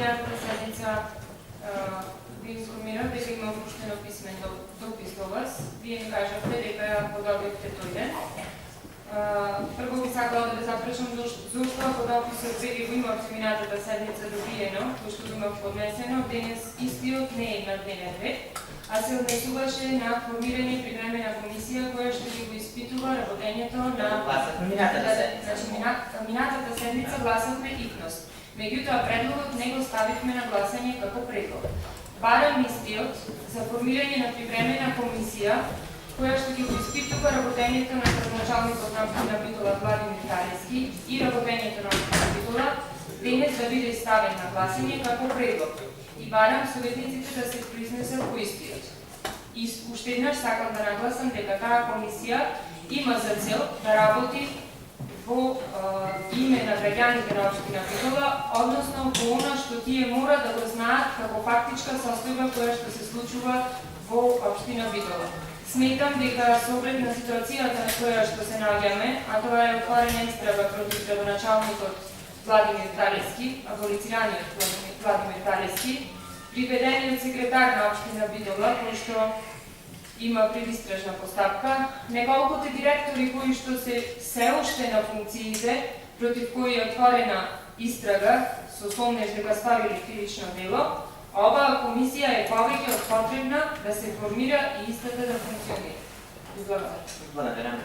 минатата седмица ви информирав дека има вручено писмен допис до вас. Вие ми кажавте дека го добивте тој ден. Прво би сакала да ве запрашам зошто ако дописот веќе го имавте минатата седмица добиено, кој што го имав поднесено, денес истиот не е на дневен ред, а се однесуваше на формирање привремена комисија која што ги го испитува работењето на минатата седмица гласавме итност. Меѓутоа предлогот не го ставивме на гласање како предлог. Барам истиот за формирање на привремена комисија која што ги го испитува работењето на градоначалникот на општина Битола Владимир Талевски и работењето на општина Битола денес да биде ставен на гласање како предлог. И барам советниците да се произнесат по истиот. И уште еднаш сакам да нагласам дека таа комисија има за цел да работи во име на граѓаните на општина Битола, односно во она што тие мора да го знаат како фактичка состојба која што се случува во општина Битола. Сметам дека со оглед на ситуацијата на која што се наоѓаме, а тоа е отворена истрага против градоначалникот Владимир Талевски, аболицираниот Владимир Талевски, приведениот секретар на општина Битола, кој што има предистражна постапка, неколкуте директори кои што се уште на функциите, против кои е отворена истрага со сомнеж дека ставили кривично дело, оваа комисија е повеќе од потребна да се формира и истата да функционира. Благодарам.